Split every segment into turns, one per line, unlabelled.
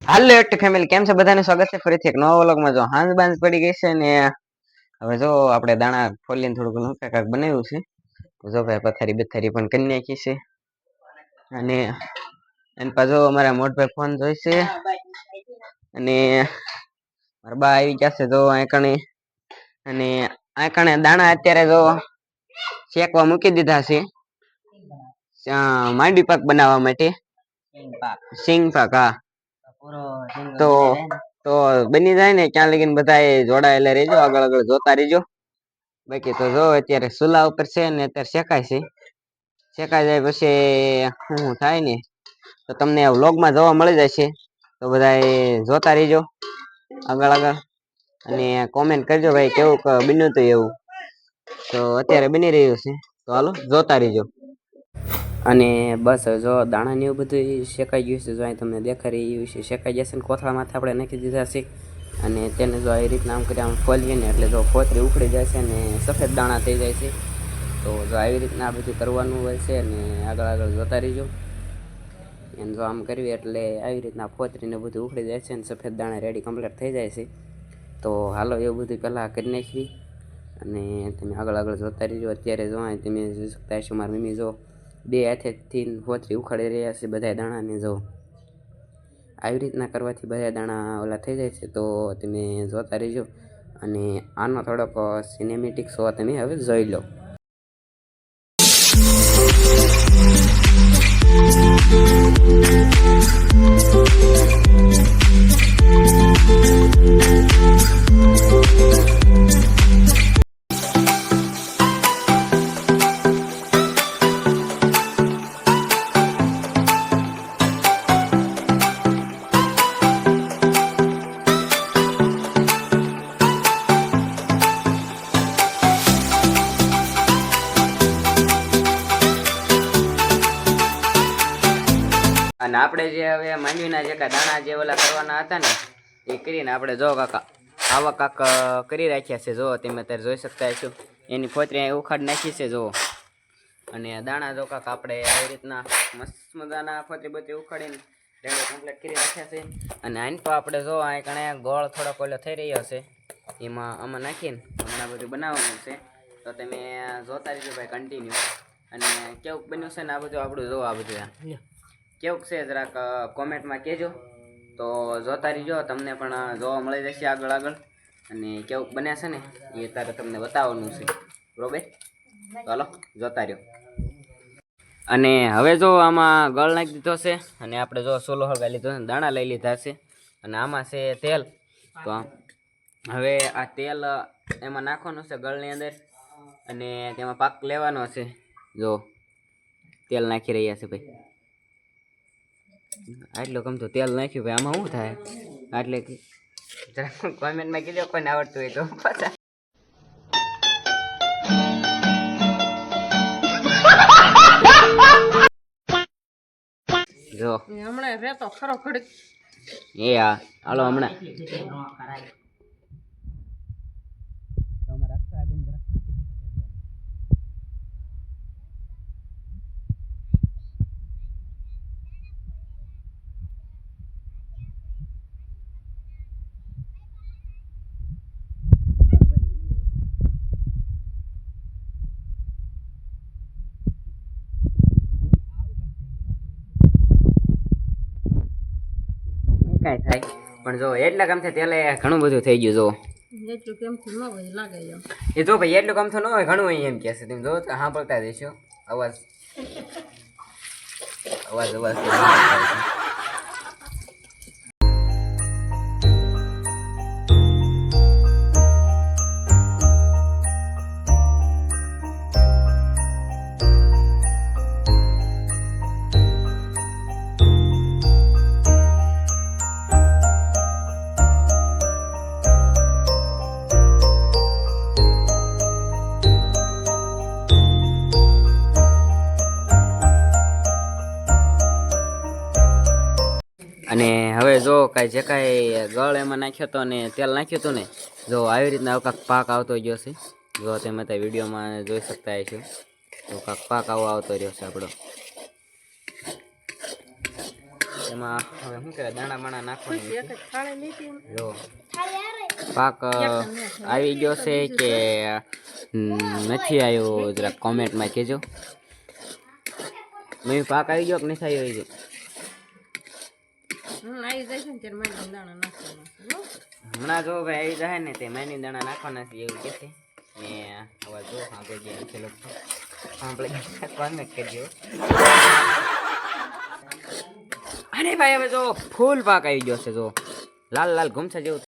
hello at family કેમ છે બધાને સ્વાગત છે ફરીથી એક નવા વ્લોગમાં જો હાંજ બાંજ પડી ગઈ છે ને હવે જો આપણે દાણા ફોલીને થોડું ઘણું કાંઈક બનાવ્યું છે જો ભાઈ પથારી બથારી પણ કરી નાખી છે અને એન પાછો અમારા મોટભાઈ ફોન જોઈશે અને મારા બા આવી ગયા છે જો આકણે અને આકણે દાણા અત્યારે જો શેકવા મૂકી દીધા છે માંડી પાક બનાવવા માટે સિંગ પાક હા તો તો બની જાય ને ક્યાં લગીને બધા જોડાયેલા રહેજો આગળ આગળ જોતા રહેજો બાકી તો જો અત્યારે સુલા ઉપર છે ને અત્યારે શેકાય છે શેકાઈ જાય પછી શું થાય ને તો તમને વ્લોગમાં જોવા મળી જશે તો બધા જોતા રહીજો આગળ આગળ અને કોમેન્ટ કરજો ભાઈ કેવું બન્યું હતું એવું તો અત્યારે બની રહ્યું છે તો હાલો જોતા રહીજો અને બસ જો દાણા ને એવું બધું શેકાઈ ગયું છે જો અહીં તમને દેખાડી રહ્યું છે શેકાઈ જશે ને કોથળા માથે આપણે નાખી દીધા છે અને તેને જો એ રીતના આમ કરી આમ ફોલીએ ને એટલે જો ફોતરી ઉખડી જાય છે અને સફેદ દાણા થઈ જાય છે તો જો આવી રીતના આ બધું કરવાનું હોય છે અને આગળ આગળ જોતા રહીજો એને જો આમ કરવી એટલે આવી રીતના ફોતરીને બધું ઉખડી જાય છે અને સફેદ દાણા રેડી કમ્પ્લીટ થઈ જાય છે તો હાલો એવું બધું પહેલાં કરી નાખવી અને તમે આગળ આગળ જોતા રહીજો અત્યારે જો તમે જોઈ શકતા હશો મારી મમ્મી જો બે હાથેથી ફોતરી ઉખાડી રહ્યા છે બધા દાણાને જો આવી રીતના કરવાથી બધા દાણા ઓલા થઈ જાય છે તો તમે જોતા રહીજો અને આનો થોડોક સિનેમેટિક શો તમે હવે જોઈ લો અને આપણે જે હવે માંડવીના જે કાંઈ દાણા જે ઓલા કરવાના હતા ને એ કરીને આપણે જો કાકા આવા કાક કરી રાખ્યા છે જો તમે અત્યારે જોઈ શકતા છો એની ફોતરી અહીં ઉખાડ નાખી છે જો અને દાણા જો કાક આપણે આવી રીતના મસ્ત મજાના ફોતરી બતરી ઉખાડીને રેડી કમ્પ્લીટ કરી રાખ્યા છે અને આને તો આપણે જો અહીં કણે ગોળ થોડોક ઓલો થઈ રહ્યો છે એમાં આમાં નાખીને હમણાં બધું બનાવવાનું છે તો તમે જોતા રહીજો ભાઈ કન્ટિન્યુ અને કેવું બન્યું છે ને આ બધું આપણું જો આ બધું કેવું છે જરાક કોમેન્ટમાં કહેજો તો જોતા રહીજો તમને પણ જોવા મળી જશે આગળ આગળ અને કેવું બને છે ને એ અત્યારે તમને બતાવવાનું છે બરોબર ચાલો જોતા રહ્યો અને હવે જો આમાં ગળ નાખી દીધો છે અને આપણે જો સોલો હળગાવી લીધો છે દાણા લઈ લીધા છે અને આમાં છે તેલ તો હવે આ તેલ એમાં નાખવાનું છે ગળની અંદર અને તેમાં પાક લેવાનો છે જો તેલ નાખી રહ્યા છે ભાઈ આટલું ગમતું તેલ નાખ્યું ભાઈ આમાં શું થાય એટલે જરા કોમેન્ટમાં કીધો કોઈને આવડતું હોય તો પાછા જો હમણાં રેતો ખરો ખડી એ હા હાલો હમણાં કાંઈ થાય પણ જો એટલા કામથી તેલે ઘણું બધું થઈ ગયું જો એટલું કેમથી ન હોય લાગે એ જો ભાઈ એટલું કામ તો ન હોય ઘણું હોય એમ કહે છે તમે જો સાંભળતા જઈશો અવાજ અવાજ અવાજ અને હવે જો કાંઈ જે કાંઈ ગળ એમાં નાખ્યો હતો ને તેલ નાખ્યું હતું ને જો આવી રીતના કાંક પાક આવતો ગયો છે જો તમે ત્યાં વિડીયોમાં જોઈ શકતા છો તો કાંક પાક આવો આવતો રહ્યો છે આપણો એમાં હવે શું કહેવાય દાણા બાણા નાખવાની જો પાક આવી ગયો છે કે નથી આવ્યો જરા કોમેન્ટમાં કહેજો મેં પાક આવી ગયો કે નથી આવ્યો હમણાં જો ભાઈ આવી જાય ને તે મેની દાણા નાખવાના છે એવું કહેશે ને હવે જો આપણે જે છે લોકો આપણે કોમેન્ટ કરજો અરે ભાઈ હવે જો ફૂલ પાક આવી ગયો છે જો લાલ લાલ ઘૂમસા જેવું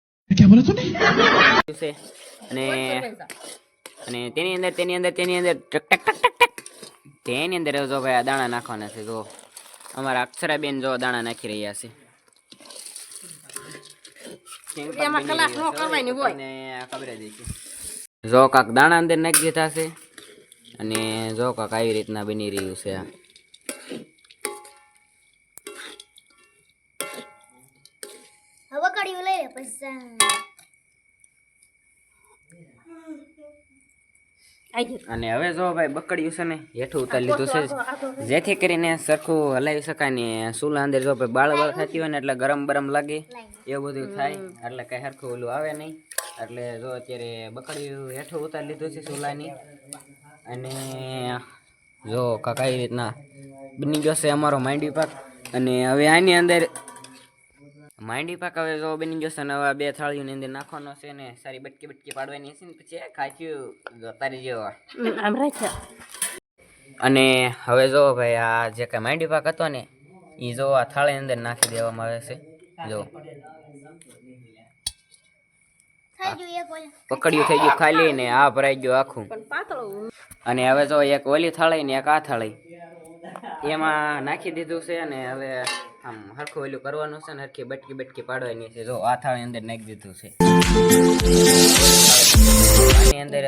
છે અને તેની અંદર ટક ટક ટક ટક ટક તેની અંદર જો ભાઈ આ દાણા નાખવાના છે જો અમારા અક્ષરાબેન જો દાણા નાખી રહ્યા છે જો કાક દાણા અંદર નાખી દીધા છે અને જો કાક આવી રીતના બની રહ્યું છે આ અને હવે જો ભાઈ બકડ્યું છે ને હેઠું ઉતારી લીધું છે જેથી કરીને સરખું હલાવી શકાય ને ચૂલા અંદર જો ભાઈ બાળ થતી હોય ને એટલે ગરમ બરમ લાગે એવું બધું થાય એટલે કઈ સરખું ઓલું આવે નહીં એટલે જો અત્યારે બકડ્યું હેઠું ઉતારી લીધું છે ચૂલાની અને જો કઈ રીતના બની ગયો છે અમારો માંડવી પાક અને હવે આની અંદર માંડવી પાક હવે જો બની ગયો છે ને હવે બે થાળીઓની અંદર નાખવાનો છે ને સારી બટકી પાડવાની છે ને પછી ખાચ્યું તારી જેવા અને હવે જો ભાઈ આ જે કઈ માંડવી પાક હતો ને એ જો આ થાળીની અંદર નાખી દેવામાં આવે છે જો પકડ્યું થઈ ગયું ખાલી ને આ ભરાઈ ગયું આખું અને હવે જો એક ઓલી થાળી ને એક આ થાળી એમાં નાખી દીધું છે અને હવે આમ હરખું ઓલું કરવાનું છે ને હરખી બટકી પાડવાની છે જો આ થાળી અંદર નાખી દીધું છે આની અંદર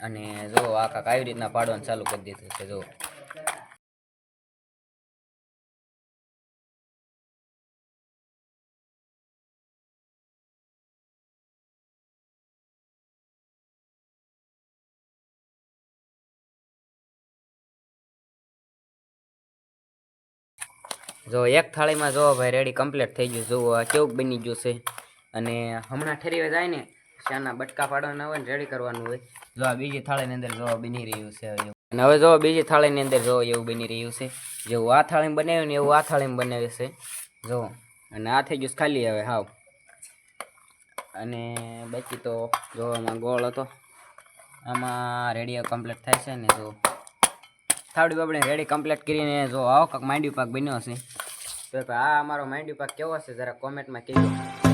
અને જો આ કાક આવી રીતના પાડવાનું ચાલુ કરી દીધું છે જો જો એક થાળીમાં જો ભાઈ રેડી કમ્પ્લીટ થઈ ગયું જુઓ આ કેવું બની ગયું છે અને હમણાં ઠરીવા જાય ને શાના બટકા પાડવાના હોય ને રેડી કરવાનું હોય જો આ બીજી થાળીની અંદર જો બની રહ્યું છે અને હવે જો બીજી થાળીની અંદર જો એવું બની રહ્યું છે જેવું આ થાળીમાં બનાવ્યું ને એવું આ થાળીમાં બનાવ્યું છે જો અને આ થઈ ગયું ખાલી હવે હાવ અને બાકી તો જો આમાં ગોળ હતો આમાં રેડી કમ્પ્લીટ થાય છે ને જો થાળી બાબડે રેડી કમ્પ્લીટ કરીને જો આવો કાંક માંડવી પાક બન્યો છે તો આ અમારો માંડવી પાક કેવો છે જરા કોમેન્ટમાં કહેજો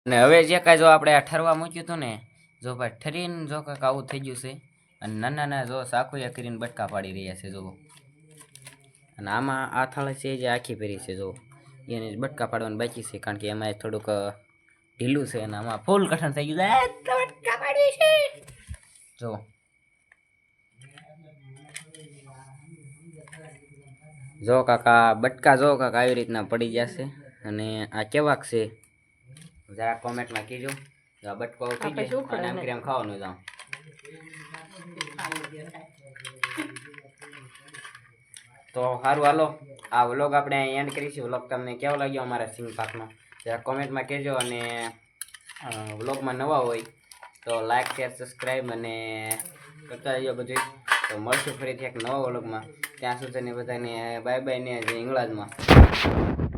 અને હવે જે કાંઈ જો આપણે આ ઠરવા મૂક્યું હતું ને જો ભાઈ ઠરીને જો કાંઈક આવું થઈ ગયું છે અને નાના જો સાકુયા કરીને બટકા પાડી રહ્યા છે જો અને આમાં આ થાળી છે જે આખી ભરી છે જો એને બટકા પાડવાનું બાકી છે કારણ કે એમાં થોડુંક ઢીલું છે અને આમાં ફૂલ કઠણ થઈ ગયું બટકા પાડી છે જો જો કાકા બટકા જો કાકા આવી રીતના પડી જશે અને આ કેવાક છે જરા કોમેન્ટમાં કહેજો આ બટકો થઈ ગયો અને આમ ક્રેમ ખાવાનું જાઉં તો સારું હાલો આ વ્લોગ આપણે એન્ડ કરીશું વ્લોગ તમને કેવો લાગ્યો અમારા સિંગ પાકનો જરા કોમેન્ટમાં કહેજો અને વ્લોગમાં નવા હોય તો લાઈક શેર સબસ્ક્રાઈબ અને કરતા રહીજો બધું તો મળશું ફરીથી એક નવા વ્લોગમાં ત્યાં સુધીની બધાને બાય બાય ને ઇંગ્લિશમાં